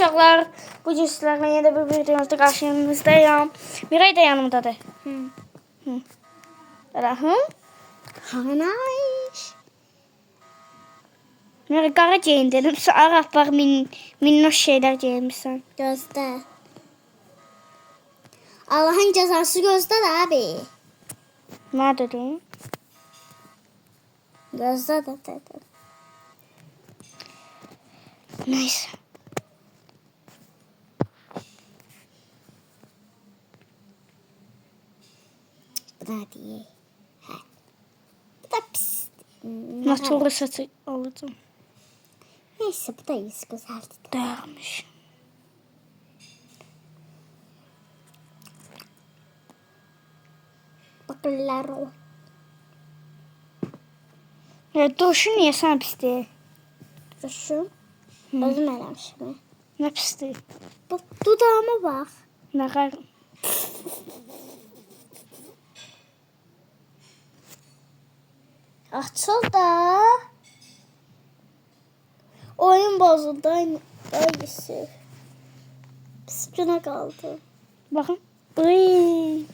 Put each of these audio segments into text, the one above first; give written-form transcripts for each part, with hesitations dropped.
Uşaqlar, bu gün sizlərlə yenə də bir videomuzda qarşınızdayım. Miray da yanımdadır. Rahım. Hanayış. Miray qara geyin dedim. Ağ bak minnoş şeyler giyinmişsən. Gözde. Allah'ın cezası gözde de abi. Nə dedin? Gözde de dedim. Neyse. Bu da değil. He. Bu da pis. Naturlu saçı alacağım. Neyse bu da iyi güzeldi. Dağılmış. Bakırlar o. Ya duruşu niye sana pis değil? Şu. Özüm eləmişim. Ne pis değil? Bak dudağıma bak. Ne kadar... Açıl da. Oyun bozuldu. Aynısı. Pis güne kaldı. Bakın. Iy.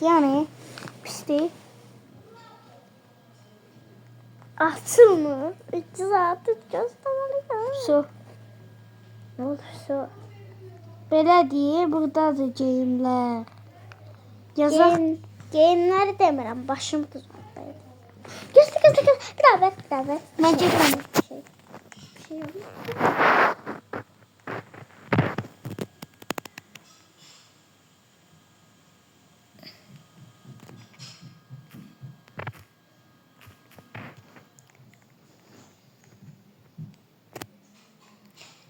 Yani pis değil. Açılmır. 300 artık göstermeliyim. Su. Ne olur su. Belə deyir, buradadır geyimlər. Yazaq. Geyimləri demirəm. Başım tutmaktaydı. Göster. Bir daha ver. Mən getirəm. Bir şey yok.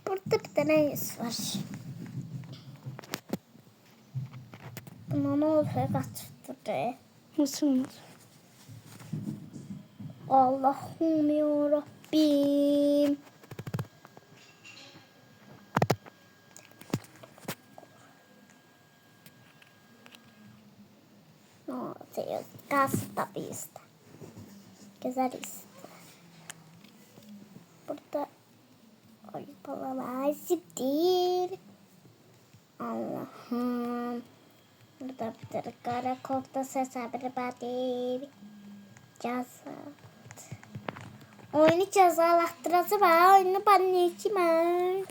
Burada bir tane yüz var. Buna ne olacak kaçtı? Nasıl? Allah'ım yarabbim. Ne oluyor? Gaz tabi işte. Güzel işte. Burada ay balalar ziptir. Allah'ım. Burada bir karakolda ses haberi badir. Cazat. Oyunu cezalattırası var. Oyunu ben ne içmem.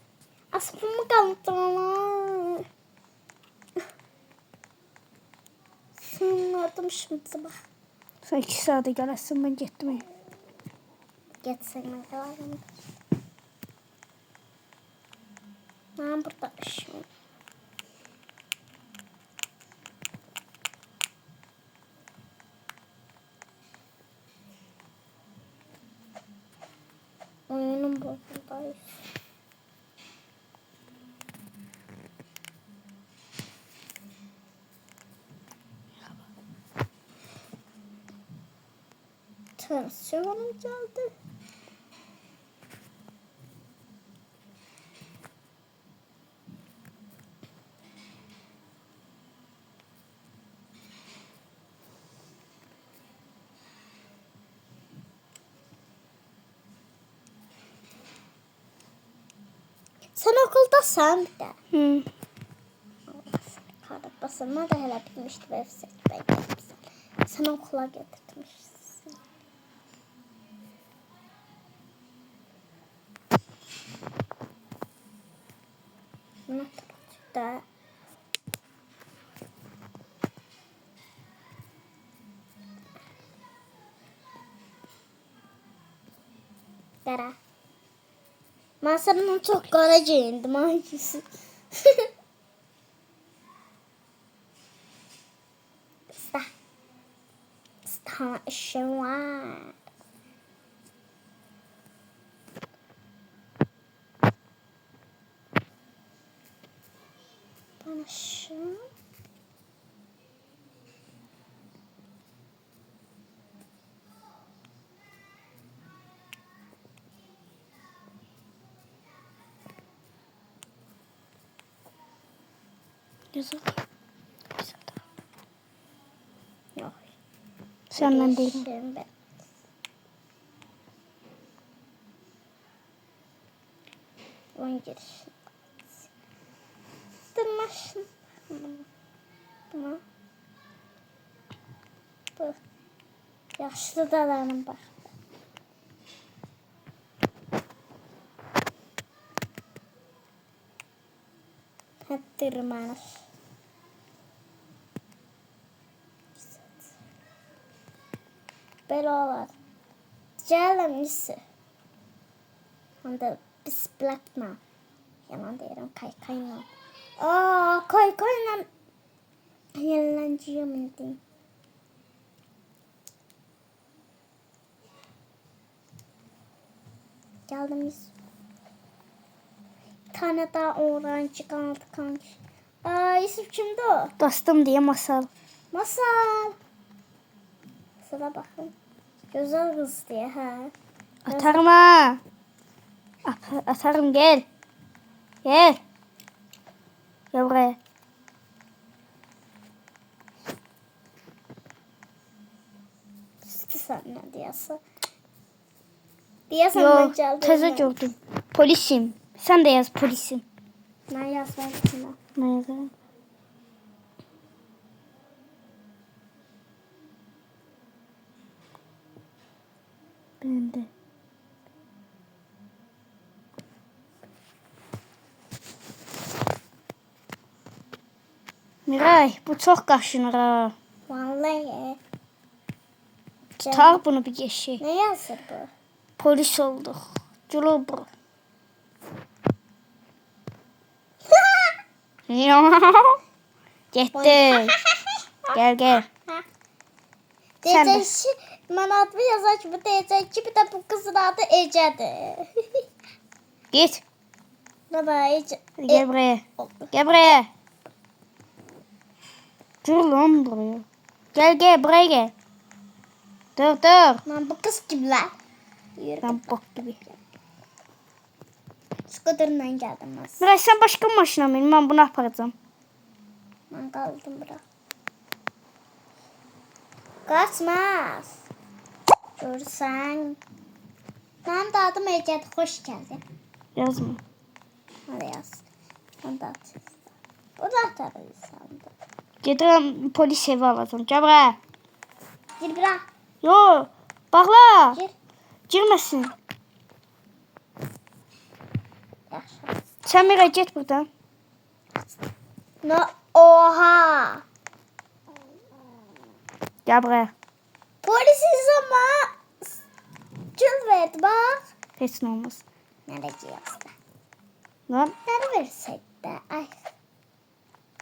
Asfımı kanıtlarlar. Sınırdım şimdi bak. Sən 2 saate gələsən, mən getdim. Geçsin ben kalalım. Ben burada işim. Oyunun bozuldayız. Tansiyonum geldi. Sen okuldasın bir de. Hı. Kağıt basılma da hele bilmişti website'den gelmişsin. Sen okula getirtmişsin. Ne da? Kara. Masanın çok kara giyindim hangisi? Daha işim var. Bana şu. Yazıq. Yok. Səndən deyirəm. Şimdi. Oyun girişi. Bastırmışsın. Buna. Bu. Yaşlı dalarım bak. Hep tırmanır. Böyle olur. Canım iyisi. Onda bisikletme. Yalan derim kaykayla. Kaykayla eğlenceye bindim. Geldim biz. Bir tane daha öğrenci kaldı kanki. Yusuf kimdi o? Dostum diye masal. Masal. Masala bakın. Güzel kız diye ha. Atarım ha. Atarım gel. Gel. Gel buraya. Sen ne diyorsun? Diyorsan ben Yok çaldım. teze gördüm. Polisim. Sen de yaz polisim. Ben yazmadım sana. Ne yazarım? Ben de. Miray bu çok kaşınır ha. Vallahi. Tutar bunu bir geçi. Ne yazır bu? Polis olduk. Culubur. Gitti. Gel gel. Sen de. Teyzeci, bana adımı yazar ki bu teyzeci bir de bu kızın adı Ece'dir. Git. Baba Ece. Gel buraya. Gel buraya. Dur lan buraya. Gel buraya gel. Dur. Lan bu kız kim lan? Yürü. Ben bok gibi. Skuterından geldim ben. Miray sen başka maşına benim. Ben bunu yapacağım. Ben kaldım bura. Kaçmaz. Görsen. Ben de adım Ece'dir. Hoş geldin. Yazma. Hadi yaz. Ben de atayım. O da atarız sandım. Gidelim polis evi alacağım. Gel buraya. Gir bura. Yo. Bakla. Gir. Girmesin. Yaşa. Sen Miray git buradan. No, oha. Gel buraya. Polisiz ama cülvet bak. Hiç ne olmaz. Nerede yazdı? Lan. Nerede versek de. Ay.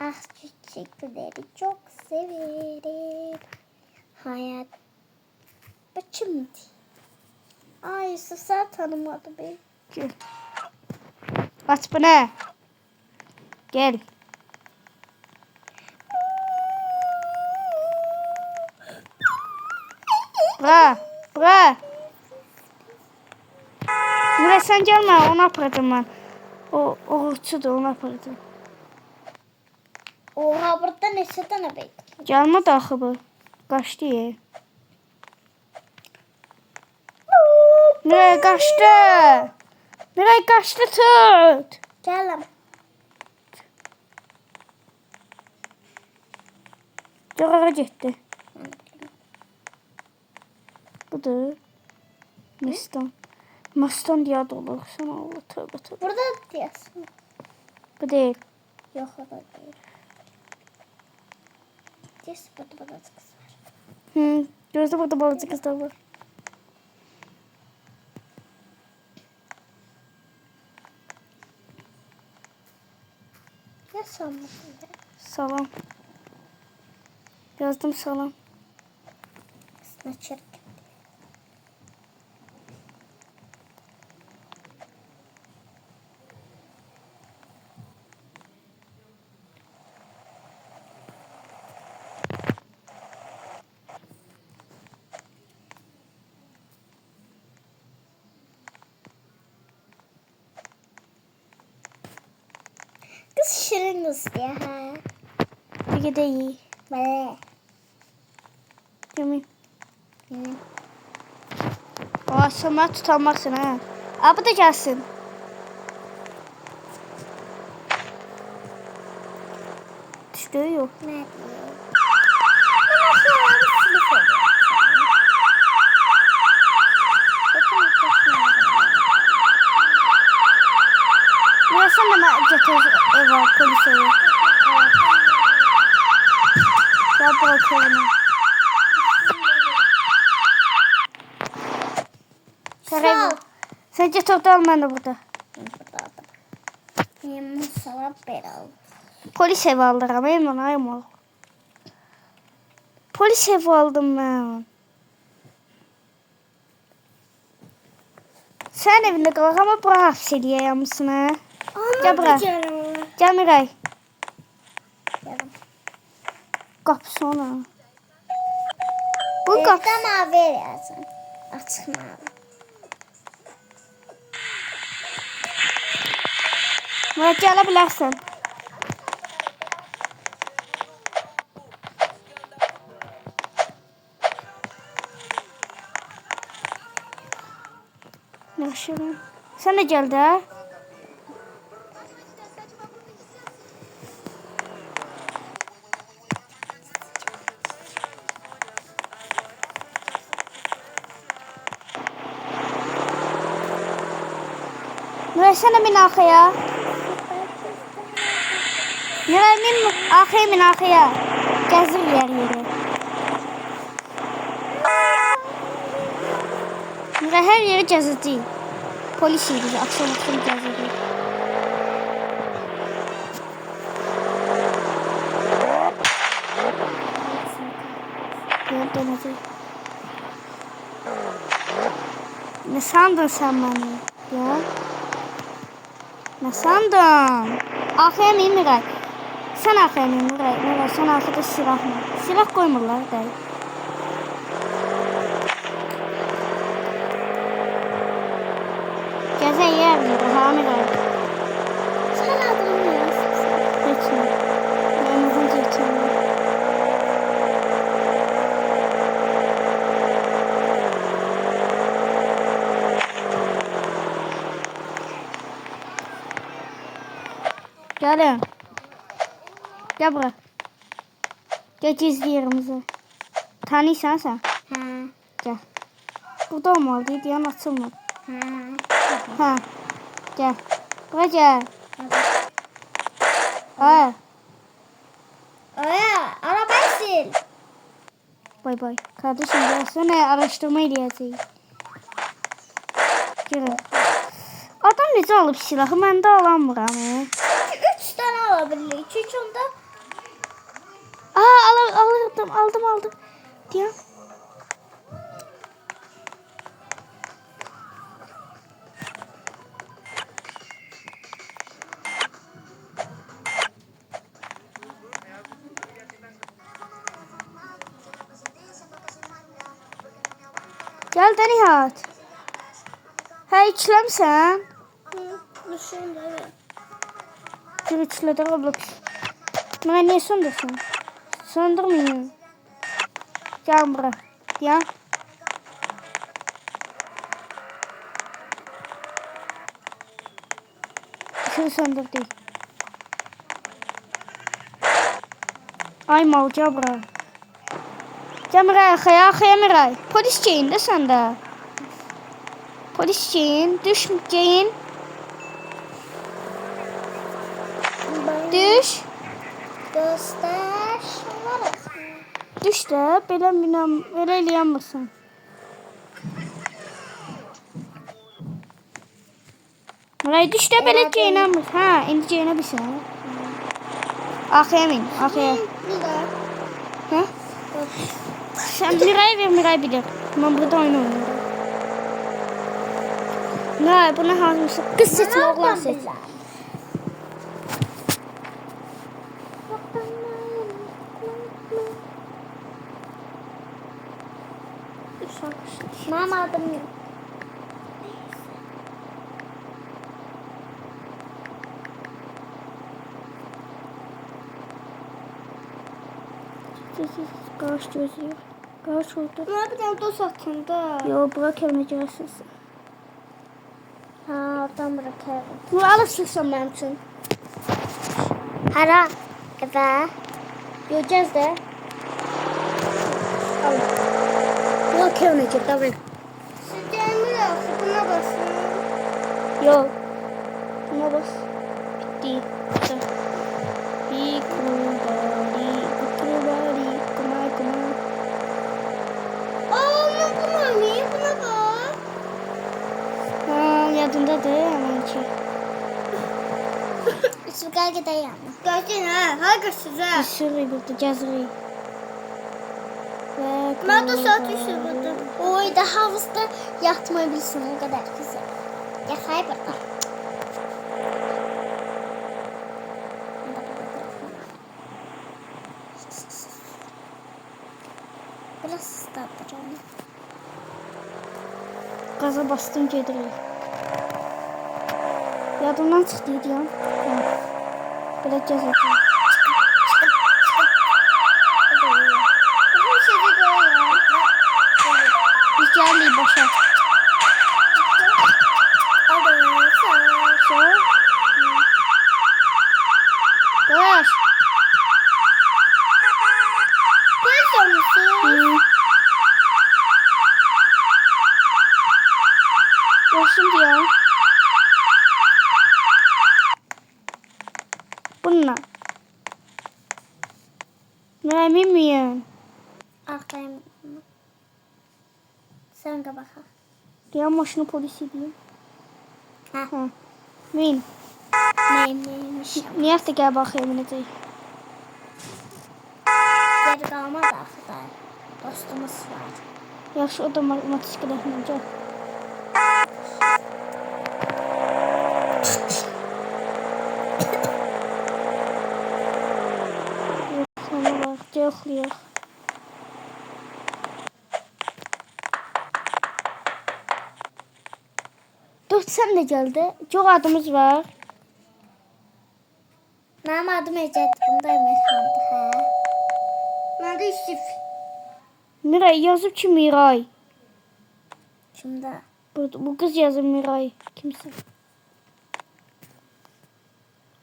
Ah çiçekleri çok severim. Hayat. Bu kimdi? Ay Yusuf sen tanımadı beni. Gel. Aç bunu. Gel. Bura. Miray sen gelme. Onu yapacağım ben. O uğurçudur. Onu yapacağım. Oha burada neçə tane bekliyor? Gelme daxı bu. Kaçtı ya. Miray kaçtı. Miray kaçtı tut. Gələm. Yorara gitti. Budur. Mastan diye adı olur. Sen Allah tövbe. Burada diyorsun. Bu değil. Yox, o da deyil. Deyirsən, burada kız var. Gözde burada balıcı kızlar var. Ne sanmışsın? Salam. Yazdım salam. Ne çirkin. Kız şirin kız diye ha. Bir de iyi. Böyle. Yemin. Hı. Aa sana tutamazsın ha. Abi de gelsin. üstü yok. Ne diyor? Ben aşağıları silip ediyorum. Bakın Ya sen de ben getir eve polis evi. Ya bırakıyorum. Sağ ol. Sen getir al ben de burada. Yemin sana beraber. Polis evi aldıram Eymen Aymal. Polis evi aldım ben. Sen evinde kalak ama bura hapis eləyəyəm mısın ha? Gel buraya. Gel Miray. Yarım. Qapısı ona. Bu qapı. Evde mavi yazın. Açık mavi. Miray gələ bilərsən. Yaxşı. Sen de gel də. Miray sen de min arkaya. Miray min arkaya. Gəzir yeri. Miray her yeri gəzirdi. Polis idi, akşam gəzirdi. Ne sandın sen beni? Ya? Ne sandın? Arkaya mıyım Miray? Sen arkaya mıyım Miray? Miray sen arkada silah mı? Silah koymurlar değil. Gəzən yer deyir, ha Miray? Sen adını ne yazsın? Geçin. Yanımızın geçin. Gelin. Gel buraya. Gel gizli yerimize. Tanıysan sen. Ha. Gel. Burada olmalıydı, yan açılmadı. Ha. Ha. Gel. Buraya gel. Ha. Aya, arabayı sil. Bay bay. Kardeşim biraz sonra araştırma eləyəcəyik. Gelin. Adam necə alıb silahı? Mən də alamıram. 3 tane alabilir. Çünkü onda Aldım. Diyan. Gel de Nihat. Hey içləmsən? düşündü. Gir içlədə abla. Mənə niyə söndürsün? Söndürməyin. Gel bura. Ya. Şunu söndürdük. Ay mal gel bura. Gel Miray arkaya Miray. Polis giyin de sen de. Polis giyin. Düş giyin. Düş. Göster. Şunlar Düş de belə eləyənməsin. Miray düş de belə giyinənməsin. Ha, indi giyinə bilsən. Arkaya min. Arkaya. Bir daha. Ha? Sen Miray'a ver, Miray bilir. Ben burada oyun oynuyorum. Miray buna hazırsın. Kız seçme, oğlan seç. Mama adım yok. Qarış gözləyir. Qarış oldu. Buna bir tane dost attın da. Yo, bırak elime girəsiniz. Ha, oradan bırakalım. Bunu alırsın sen benim için. Hara? Eve. Göreceğiz de. Al. Yok evine git abi. Sütümü yok. Buna basın. Yok. Buna bas. Bitti. Güzel. Bikubari. Kuma. Aa, buna ne? Buna bak. Ha, yadında da hemen ki. Süper gider yanına. Gördün ha. Hadi size. Bir sürü burada cazırı. Ben de saat düşürdüm. Oy da havuzda yatmayabilirsin o kadar güzel. Ya hayır. Biraz ıslattır onu. Gaza bastım gediriyor. Yadımdan çıktıydı ya. Böyle cazırı. Biz geldik başa. Sonra. Koş. Hı. Olsun diyor. Bununla. Ben bilmiyorum. Arkayım. Sen de bakalım. Diğer maşını polisi diyeyim. Ha. Ha. Min. Neymiş? Niye hafta gel bakayım ne değil. Geri kalmadı arkada. Dostumuz var. Ya şu adam motosiklet yapmayacak. Yok sana bak. Cevkluyor. Dur sen de geldi. Çok adımız var. Benim adım Ecet. Bunda Emirhan'dı. He. Ben de Yusuf. Miray yazıp ki Miray. Şimdi Bu kız yazır Miray. Kimse.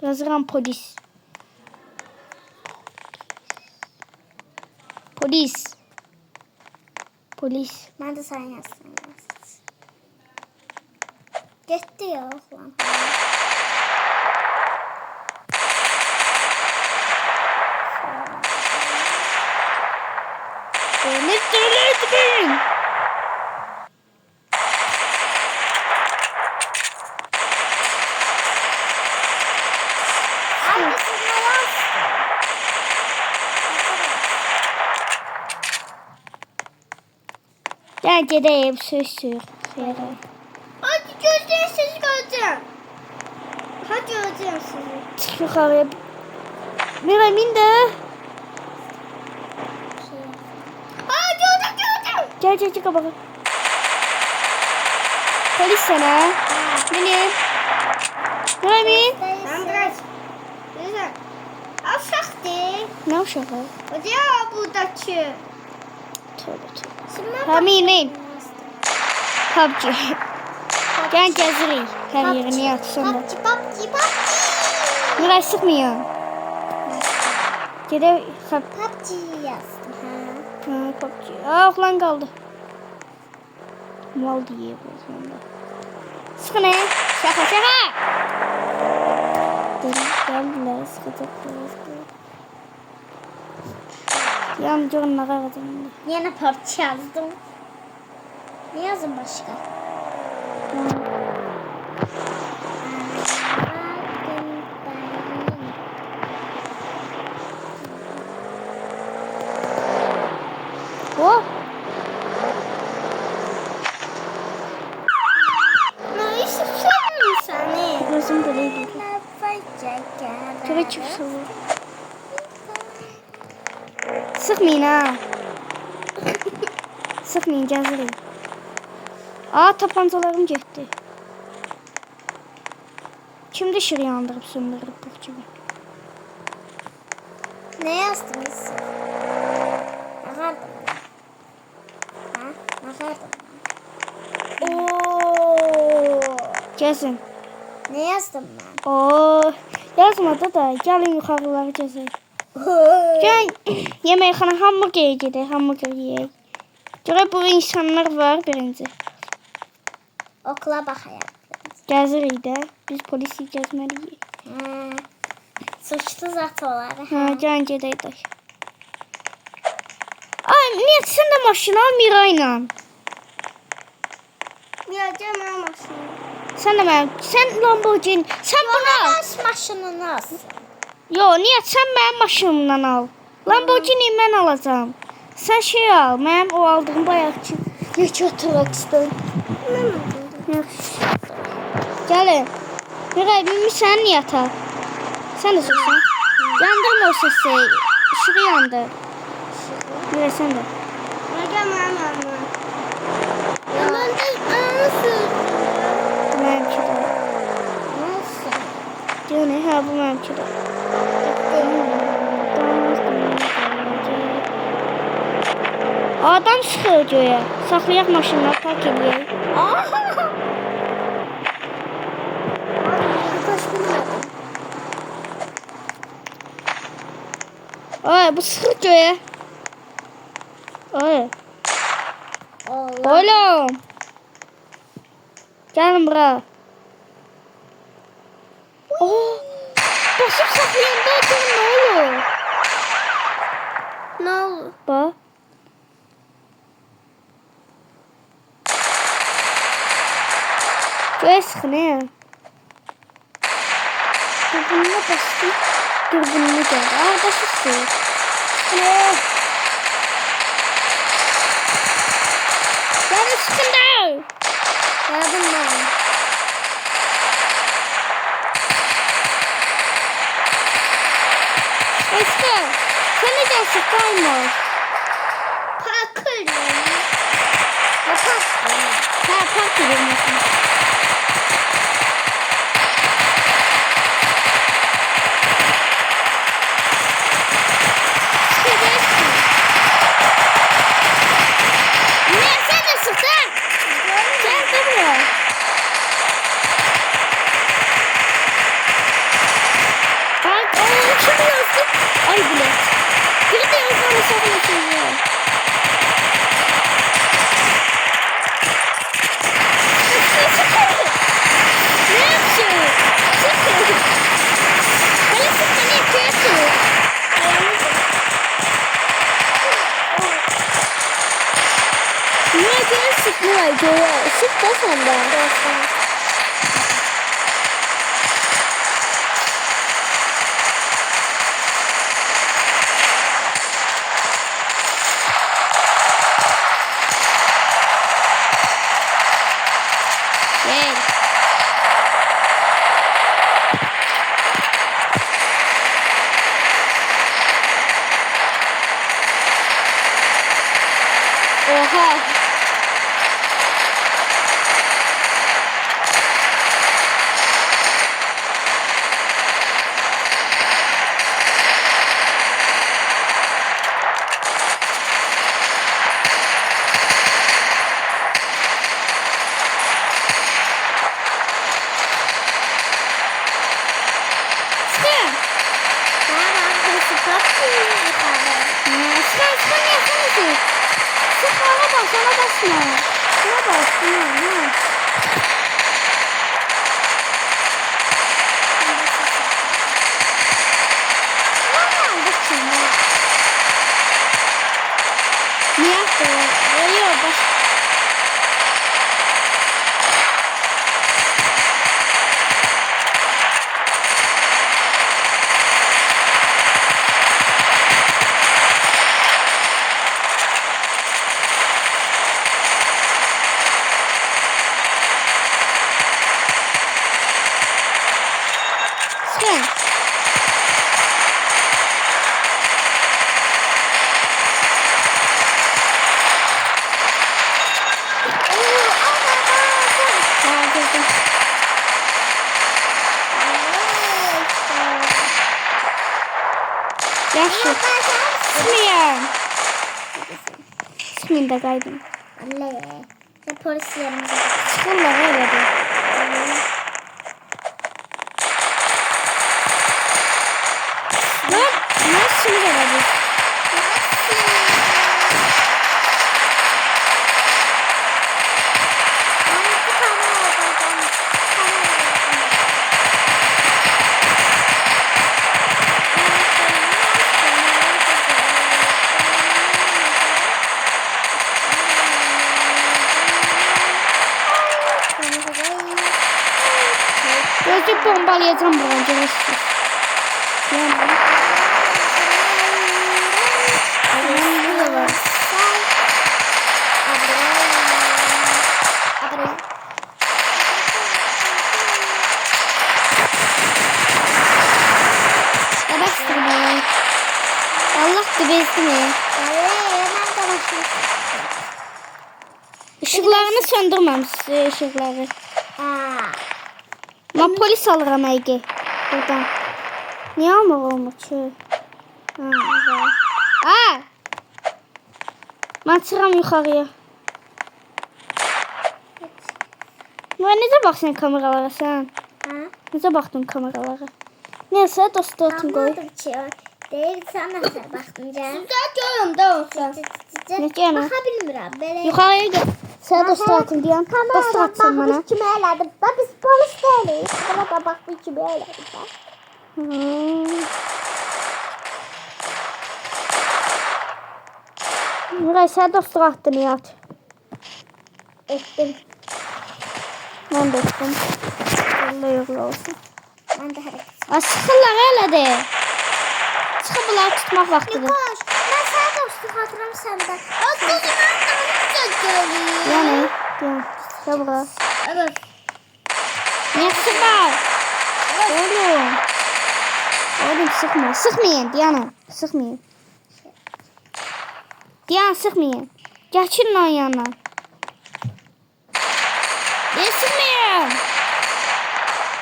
Yazıran polis. Polis. Polis. ben de sen yazsın. Gitti ya lan. Beni söyletmeyin. Hangisine yazsın? Bence de hep söz sür. Hadi gözlerin sizi göreceğim. Hadi göreceğim sizi. Çık yukarıya. Miray min de. Aa gördüm. Gel çık bakalım. Polis sana. Benim. Miray min. Ben biraz. Güzel. Aşaktı. Ne o şaka? O diyor buradaki. Tövbe tövbe. Şimdi Ha min. PUBG. Gel cezri. Her yerini yat sonra. PUBG. Miray sıkmıyor. Gide PUBG yazdım ha. PUBG. Ah lan kaldı. Mal diye bu sonunda. Sıkı ne? Şaka. Geldiler sıkacaklar. Yalnızca onlara aradım. Yine PUBG yazdım. Ne yazın başka? Oh. Ne işin sen seni? Gözüm böyle geliyor. Şöyle çıksın. Sıkmayın ha. Sıkmayın cezri. Aa tapancalarım gitti. Kim dışarı yandırıp söndürüp bu gibi. Ne yazdınız? Bakardım. Ha? Bakardım. Oo. Gezin. Ne yazdım ben? Oo. Yazmadı da gelin yukarıları gezin. Gel yeməkxana hamburger gedək, hamburger yeyək. Görək burada insanlar var birinci. Okula baxayım. Gəzirik də. Biz polisi gəzməliyik. Suçlu zat olar. Gəlin gedək də. Ay, niyə sən də maşın al Mirayla? Yiyəcəm mən maşını. Sən Lamborghini, sən bunu al. Öz maşınını alsın. Yo, niyə sən mənim maşınımdan al? Lamborghini mən alacağım. Sən şey al, mənim o aldığım bayaqki yekə traksdan. Gəlin. Miray, bilmirsən niyə ata? Sən də çıxsan. Yandırma o səsi. İşığı yandır. Miray, sən də. Yiyəcəm mən yanına. Nasıl? Mənimki də. Nasıl? Gəlin, hə, bu mənimki də. Adam çıxır göyə. Saxlayaq maşınları, park edəyək. Ay, bu çıxır göyə. Ay. Oğlum. Gəlin bura. Basıb saxlayanda adam nə olur? Ne olur? Bax. Göyə sıxın, Dürbününə bastım. Dürbününü gəl. Basırsın. Gəlin sıxın da. Yardım ben. Eski. Sen de gel sıkayma. Pakır. Ha, park edelim. Ne sen de sıktın? Gel buraya. Bak onu kim yazdı? Ay bile. Bir de yazmanı saklasın ya. Ne yapıyorsun? Sıkın. Hani sıkın ne yapıyorsun? Niye göğe sıkmıyor göğe? Sık da senden. Gel. Oha. Sıkın. Sıkın yapsana. Sık ona bas, ona basma. Şuna bas, şuna. Niye yaptın? Yok, bas. Sıkın. Yaşlı. Sıkmayın. Sıkmayın da kaydın. Ne polislerimiz var. Sıkırlar öyle de. Lan nasıl yakalayacağım buradan görürsünüz. Yani. Burada var. Bastırma. Allah gibi mi? Işıklarını söndürmemişsin ışıkları. Ben polis alırım Ege. Buradan. Niye almıyorum ki? Aa! Ben çıram yukarıya. Ben nece baksın kameralara sen? Nece baktın kameralara? Neyse dostum koy. Değil sen nasıl baktın canım? Güzel görüyorum da olsa. Ne canım? Bakabilmirəm. Belə. Yukarıya gel. Sen dostum diyen. Dostum atsın bana. Bax, kimi elədim. Bax, biz polis deyilik. Bana bax, bu kimi elədim. Nuray sen dostum attın yat. Etdim. Ben de ettim. Allah yolu olsun. Mən də hərəkət. Sıkırlar öyle de. Sıkıbılar tutmak vaktidir. Koş. Mən sənə dostluq atıram səndə. O kızım, mən də Yani. Yani. Sabra. Evet. Ne sıkar? Oğlum. Oğlum sıkma. Sıkmayın Diana. Sıkmayın. Diana sıkmayın. Geçirin onun yanına. Ne sıkmayın?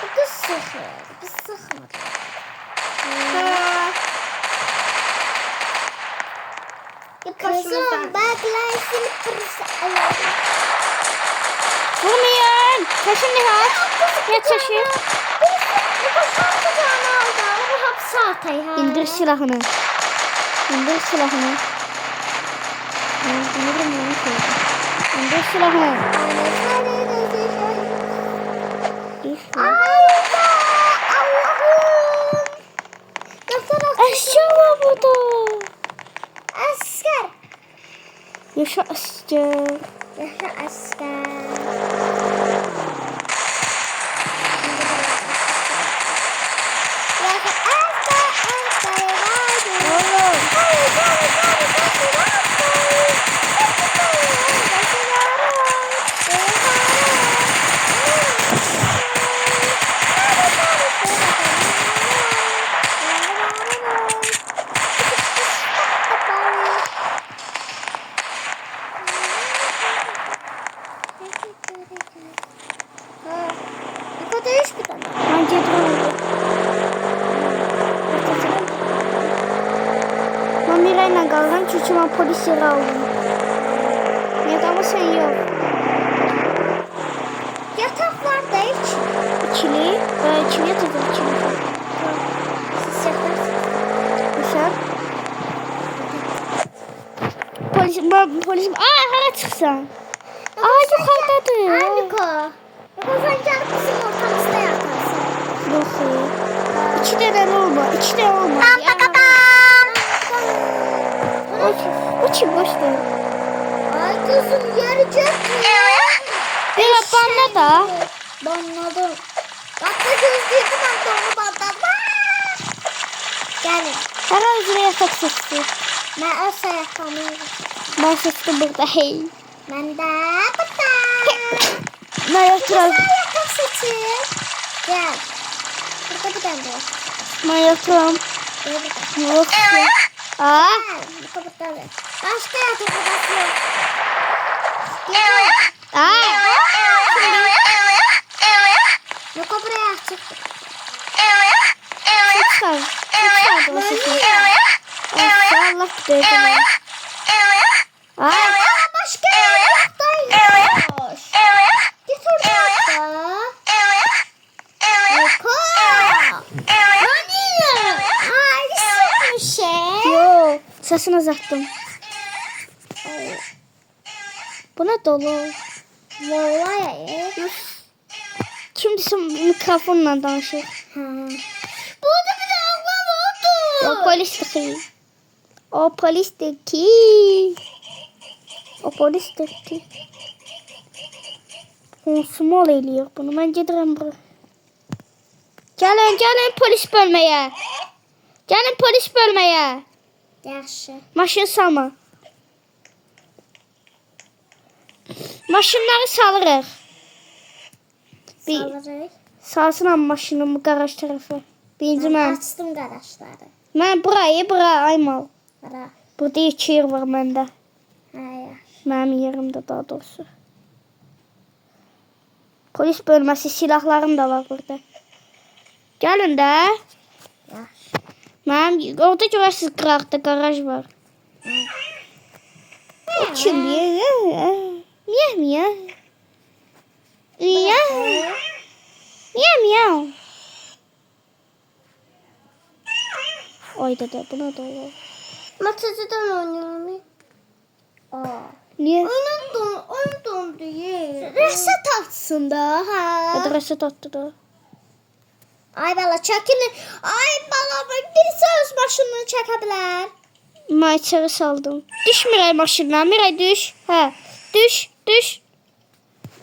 Bu kız sıxır. Biz sıxmırıq. Kızım, bəkləsin kırsa. Vurmayın. Taşın Nihat. Ne taşı? İndir silahını. İndir silahını. İndir silahını. Aşağı burada. Asker. Yaşa asker. Yaşa asker. Bence durun. Ben Miray'la kaldım çünkü ben polis yeri aldım. Ya da ama sen yok. Yatak var da hiç. İkili. Böyle ikili yatacak ikili. Siz yatarsınız. Mesela. Polis. Aa, hala çıksan. Aa, yukarıdadır. Niko. Niko sen gelip bizim ortamızda yatarsın. Nasıl? İki tane olma. İki tane olma. O kim boştu? Ay kızım yeri çekmiyor. Ya bana da. Banladım. Bak da gözlüydüm ben de onu banladım. Gelin. Her özüne yatak sesi. Ben öz ayakkabımı. Ben sesi burada. Hey. Ben de burada. Ne yapacağız? Ayakkabı seçin. Gel. Burada bir tane var. Ben yapıyorum. Burada bir tane. Yok. Aa. Gel. Burada bir tane. Başka yatak odası yok. Aa. Niko buraya çık. Çıkar. Çıkar o sesi. Allah gidiyor. Aa. Başka yataktaymış. Git oraya da. Niko. Ay bir şey. Yo. Sesini uzattım. Bu ne dolu? Vallahi. Kimse mikrofonla danışır. Burada bir de ablam oldu. O polis değil. O polis değil. O polis değil. Small eliyor bunu. Ben giderim buraya. Gəlin polis bölmeye. Gəlin polis bölmeye. Yaxşı. Maşın salma. Maşınları salırıq. Salırıq. Salsın amma maşınımı garaj tərəfə. Birinci mən. Açdım qarajları. Mən bura aymal. Bura. Burada 2 yer var məndə. Hə. Mənim yerimdə daha doğrusu. Polis bölməsi silahlarım da var burada. Gəlin də. Yaxşı. Mənim orada görəsiniz qıraqda garaj var. O kimdir? Miyav miyav. Miyav. Miyav miyav. Ayda da buna da olur. Matacıdan oynayalım. Niye? Oyun dondu ye. Reset atsın da ha. Adresi tattı da. Ay bala çəkini. Ay bala birisi öz maşınını çəkə bilər. Ben içeri saldım. Düş Miray maşından. Miray düş. Ha. Düş. Düş.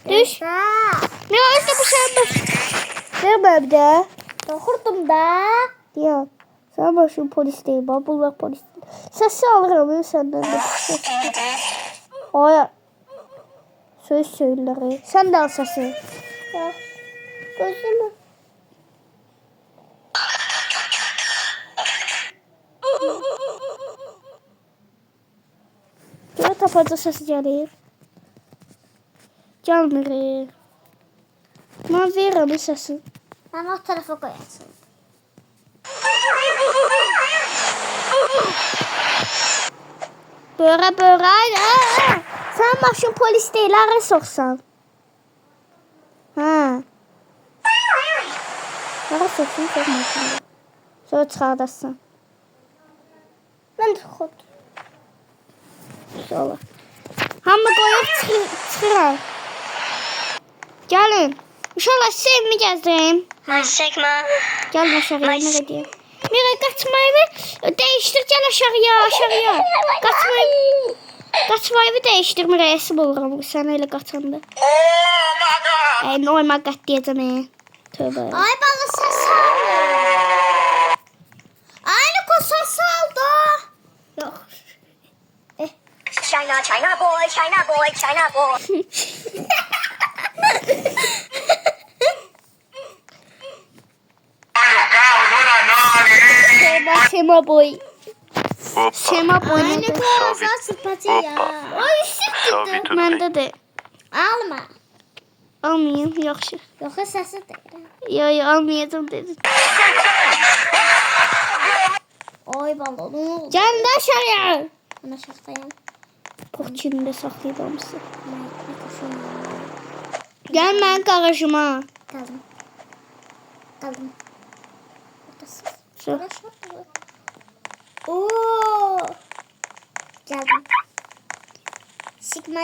Düş. Miray özde bu sen baş. Ver bana bir de. Dokurdum da. Ya. Sen başın polis değil. Bunlar polis değil. Sesi alırım senden de. Ay. Söz söyleri. Sen de al sesi. Ya. Gözümü. Gör tapanca sesi gelir. Gelmir. Ben veririm sesi. Ben o tarafa koyarsın. Böyle. Sen maşın polis değil. Ara soksan. Ha. Ara soksan çok maşında. Sonra çıxardarsın. Ben de xod. İnşallah. Hamı qoyub çıxıram. Gəlin. İnşallah size evimi gəzdireyim. Gəlin aşağıya ne gedeyim. Mira kaçmayı değiştir gel aşağıya. Kaçmayı değiştir Mira'yı bulurum sen öyle kaçanda. Oh my god diyeceğim. Tövbe. Ay bana ses aldı. Aynı ko ses aldı. Yok. China boy. Sema boy. Sema boy Aynı nedir? ko ses sıfatı ya. Ay siktir. Məndə de. Alma. Almayayım yaxşı. Yox sesi değil. Yo almayacağım dedim. Ay bala ne oldu? Gəlin də aşağıya. Ben aşağıdayım. Poçinində saxlayıbamsı. Mikrofon. Gəl mənim qarajıma. Kaldım. Buradasın. Şu. Oo. Geldim. Sıkma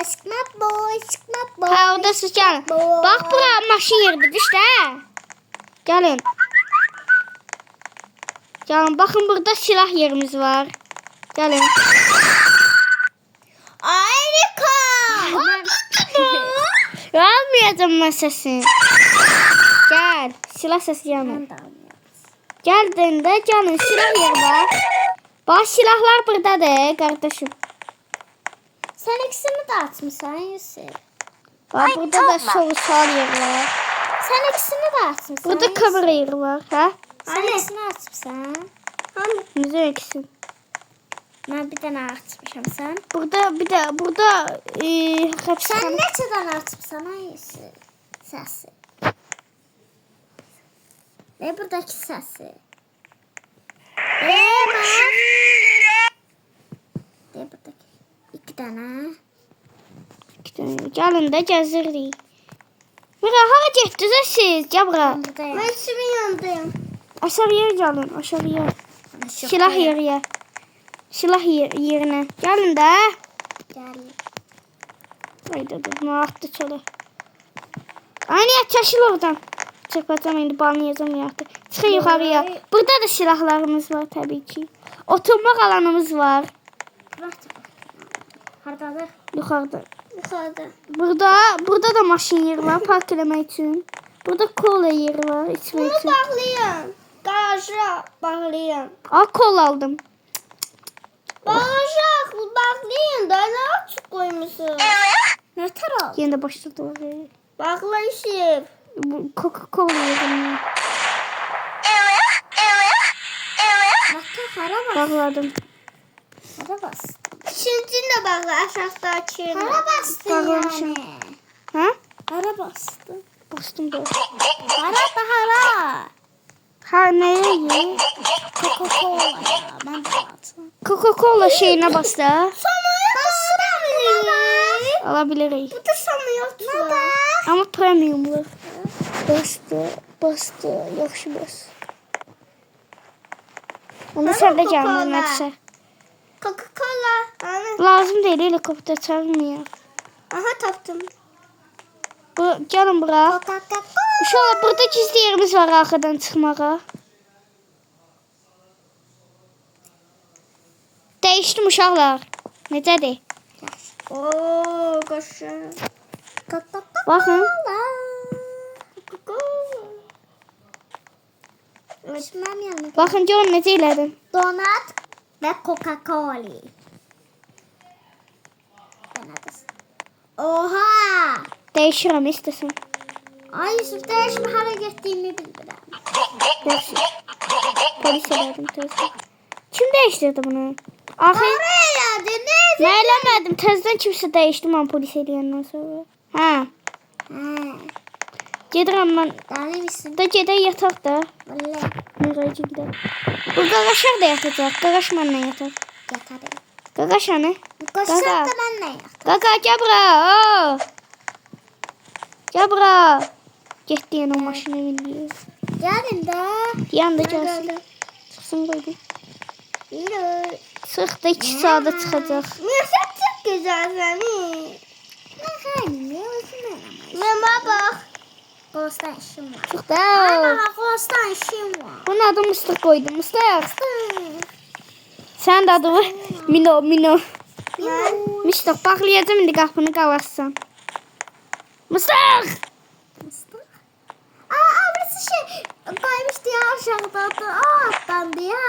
boy. Ha orada siz gəlin. Bax bura maşın yeridir işte. Gəlin. Gəlin baxın burada silah yerimiz var. Gəlin. Harika. Almayacağım mən səsini. Gəl. Silah səsi gəlmir. Gəldin də gəlin silah yeri var. Bax silahlar buradadır qardaşım. Sen ikisini de atmışsın Yusuf. Bax burada da soğusal yeri var. Sen ikisini de atmışsın. Burada kamera yeri var. Ha? Sen ikisini atmışsın. Müze ikisi. Ben bir tane atmışım sen. Burada bir de burada Sen hapishane. neçeden atmışsın Yusuf? Sesi. Ne buradaki sesi? Ne buradaki? İki tane. Gəlin də gəziririk. Mira hara getdiniz siz? Gəl bura. Buradayım. Ben kimin yanındayım? Aşağıya gəlin, aşağıya. Silah yeriyə. Silah yerinə. Gəlin də. Gel. Hayda dur, nə atdı çölə. Aynı çəşil oradan. Çəkəcəm indi banlayacağım yatı. Çıxın yuxarıya. Burada da silahlarımız var təbii ki. Oturmaq alanımız var. Haradadır? Yuxarıda. Yukarıda. Burada da maşın yeri var park eləmək üçün. Burada kola yeri var içmek Bunu için. bağlayın. Garaja bağlayın. Aa kola aldım. Garaja bağlayın da ne açık koymuşsun? Ne taraf? Yine de başladı oraya. Bağla işi. Bu Coca-Cola yedim. Hatta hara bas. Bağladım. Hara bas. Şimdi bağla aşağıda açayım. Hara bastı Bağlamışım. yani. Ha? Hara bastı. Bastım da. Hara da hara. Ha neye? Coca-Cola ya. Ben de attım. Coca-Cola şeyine bastı ha. Samaya bastıramıyor. Alabiliriz. Bu da samaya tutar. Ama premiumlu. Bastı. Yaxşı bas. Onu Ben sen de Coca-Cola. gelmezse. Coca-Cola. Ana. Lazım değil helikopter çalmıyor. Aha taptım. Gelin bura. Coca-Cola. Uşaqlar burada gizli yerimiz var arkadan çıxmağa. Değişdim uşaqlar. Necədir? Oo, koşun. Coca-Cola. Baxın. Coca-Cola. İçmem yani. Baxın görün necə elədim. Donat ve Coca-Cola. Oha! Değişirəm istəsən. Ay Yusuf değişme hara gittiğimi bilmirəm. Yaxşı. Polis elədim tezdən. Kim değişdirdi bunu? Axı Oraya deniz. mən eləmədim. Tezdən kimsə değişdi mən polis eləyəndən sonra. Hə. Gedirəm mən. Deli misin? Da gedək yataq da. Vallahi Miracı gidelim. Bu qaqaşlar da yatacaq. Qaqaş mənlə yatar. yatarım. Qaqaş hani? Koşsak Gaga. da ben ne yap? Qaqa gəl bura. Oo. Gəl bura. Getdi yenə o maşına bindi. Gelin de. Yanında gəlsin. Çıxsın qoydu. Yürü. Sıx da 2 saata çıxacaq. Mirsak çok güzel seni. Ne ben bak. Ghost'tan işim var. Çıx da. Ana Ghost'tan işim var. Bunun adını Mustaq qoydum. Mustaq. Sənin də adı var. Mino. Mustaq bağlayacağım indi qapını qalassan. Mustaq. Aa birisi şey kaymıştı ya aşağıda da. Aa atlandı ya.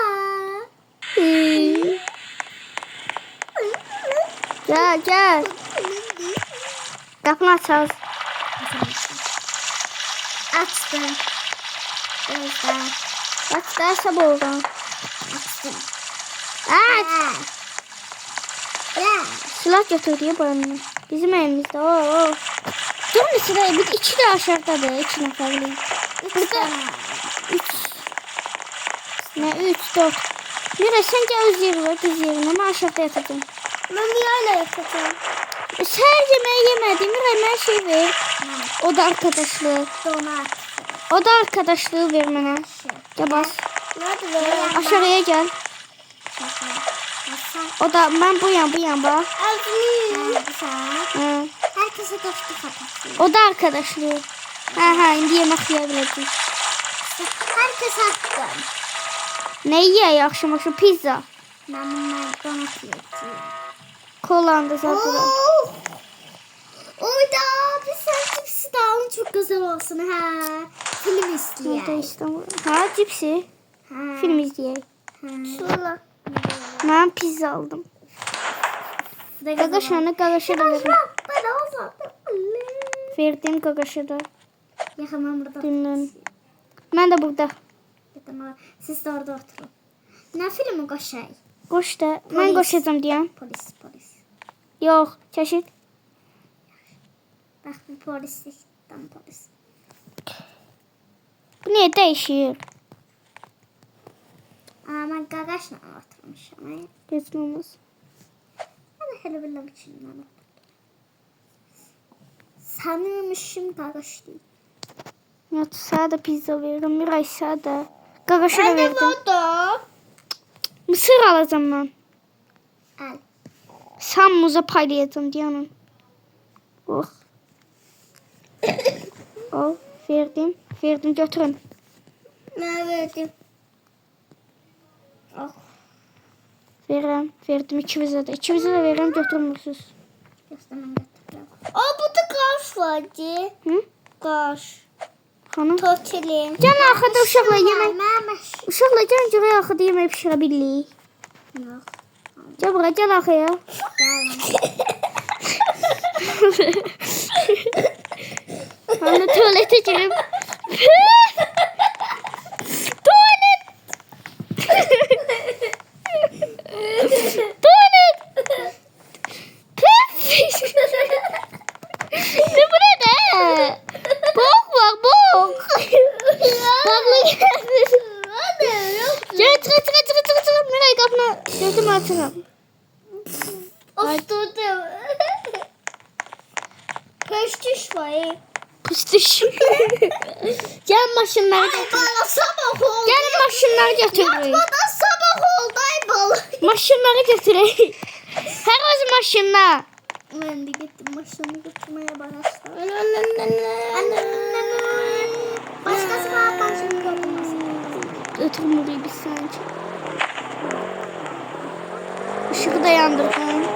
Gəl. Qapını açarız. Açtım. Gözden. Aç da sabah oradan. Açtım. Aç. Ya. Silah götür diye boyanıyor. Bizim evimizde. Oo. Durun sıraya. Bir iki de aşağıdadır. 2 nəfərlik. Burada 3. Ne 3 4. Mira sen gel öz yeri var. Öz yerine. Ben aşağıda yatacağım. Ben niye öyle yapacağım? Sen yemeği yemedin. Mira ben şey ver. O da arkadaşlığı. Donat. O da arkadaşlığı ver bana. Gel bas. Nerede böyle? Aşağıya gel. O da ben buyam bak. Hı. Herkese dostluk atarsın. O da arkadaşlığı. Ha indi yemek yiyebileceğiz. Herkes hakkı. Ne yiyək akşam pizza. Ben bunları donat yiyeceğim. Kolandı zaten. Oyda bir sen cipsi de alın çok güzel olsun ha. Film Burada isteyen. İstanbul. Ha cipsi. Film izleyək. Şurada. Ben pizza aldım. Qaqaşanı qaqaşa da verdim. Ben olsam. Verdim qaqaşa da. Yaxamam burada. Dinlen. Mən də burada. Siz de orada oturun. Ne filmi koşay? Qoş da. Mən Polis. qoşacağım deyəm. Polis. Yox, çəşid. Bak bu polislikten polis. Bu niyə dəyişir? Ama ben gagaşla oturmuşum. Geçməmiz. Ben de hele bilmem için ben sanırmışım gagaş değil. Yox, sənə də pizza verirəm. Miray sənə də. Qaqaşa da verdim. buldum. Mısır alacağım mən. Al. Sam muza paylayacağım deyənim. Oh. Al, verdim götürün. Ne verdim? Oh. Verdim ikimizə də. İkimizə də verirəm, götürmürsüz. Göstermem getirdim. Aa bu da kaş vardı. Hı? Kaş. Xanım. Tortilim. Gel axırda uşaqla yemək. Uşaqla gel görək axırda yemək pişirə bilirik. Yox. Gel bura, gel axıya. Anne tuvalete girip. Tuvalet. Tuvalet. Püf. Ne bu ne de? Bok var bok. Bakla geldi. Gel çıkı. Miray kapına gözümü açarım. Oturdum. Köştüş var. Püstüş. Gel maşınları Ay getir. bana sabah oldu. Gel maşınları getir. Bana sabah oldu ay balık. Maşınları getir. Her öz maşınla. Ben de gittim maşını götürmeye başladım. Başkası var maşını götürmesin. Götürmeliyiz biz sence. Işığı da yandırdım.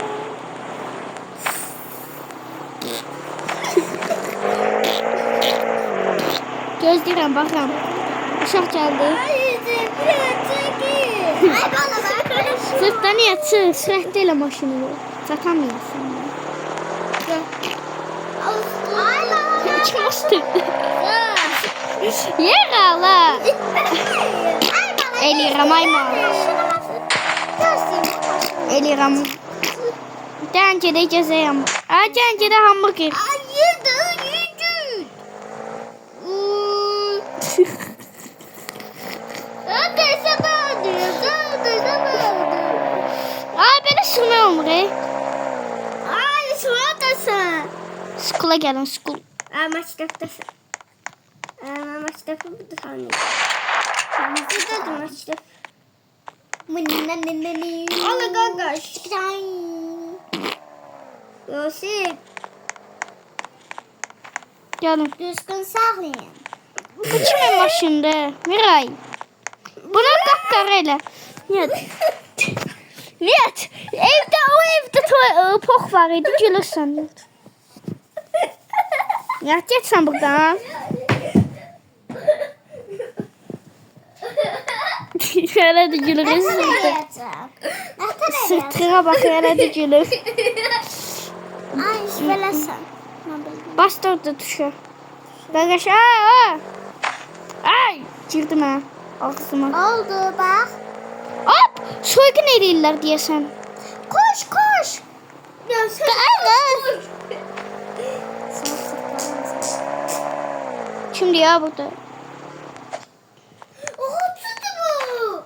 Gözləyirəm, baxıram. Uşaq gəldi. Ay bana ver. Sırtda niyə çıx? Sürətli elə maşını. Çatamayasın. Ay bana. Kim astırdı? Yer ala. Eləyirəm, ayma. Eləyirəm. Dən gedək gəzəyəm. Dən gedə hamburger. Ay yedi. Belə sürmək olmur. Ay şuradasın. Skula gəlin, skul. Maçdaktasın. Maçdakı bu da tanıyor. Burada da maçdak. Allah gagaş. Yosip. Gəlin. Düzgün sağlayın. Bu kimin maşında? Miray. Buna qapqara elə. Niyyət? Niyyət? O evdə pox var idi, gülürsən. Niyyət, getsən buradan. Hələ də gülür. Sırtığa bax, hələ də gülür. Ay beləsən. Bastı orada tuşa. Qaqaş, ay! Girdim ha, ağzıma. Oldu bax. Hop! Soygun eləyirlər deyəsən. Koş. Ya sen Kimdir ya burada? Oha tuttu bu.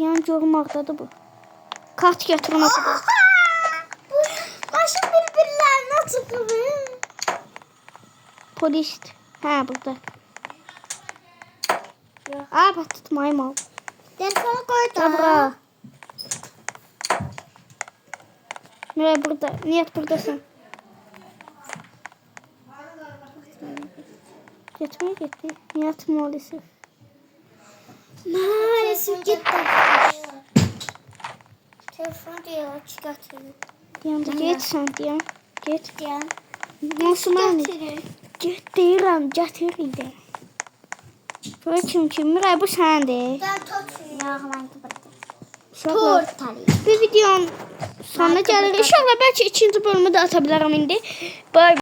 Yan görməkdədir bu. Kart gətirin o kadar. Başım birbirlerine tıkılıyor. Polis. Ha burada. Bak tutmayayım al. Telefonu koy da. Abra. Miray burada. Niyet buradasın. Getmeye gitti. Niyet maalesef. Maalesef gitti. Telefonu diyor çıkartıyor. Yanında get sen diye. Get. Diyen. Nasıl mani? Getirir. Get deyirəm, gətir idi. Böyle çünkü Miray bu sənindir. Ben tut. Ya ben kapattım. Uşaqlar, Tut. bir videonun sonuna gəlirik. İnşallah bəlkə ikinci bölümü də ata bilərəm indi. Bye.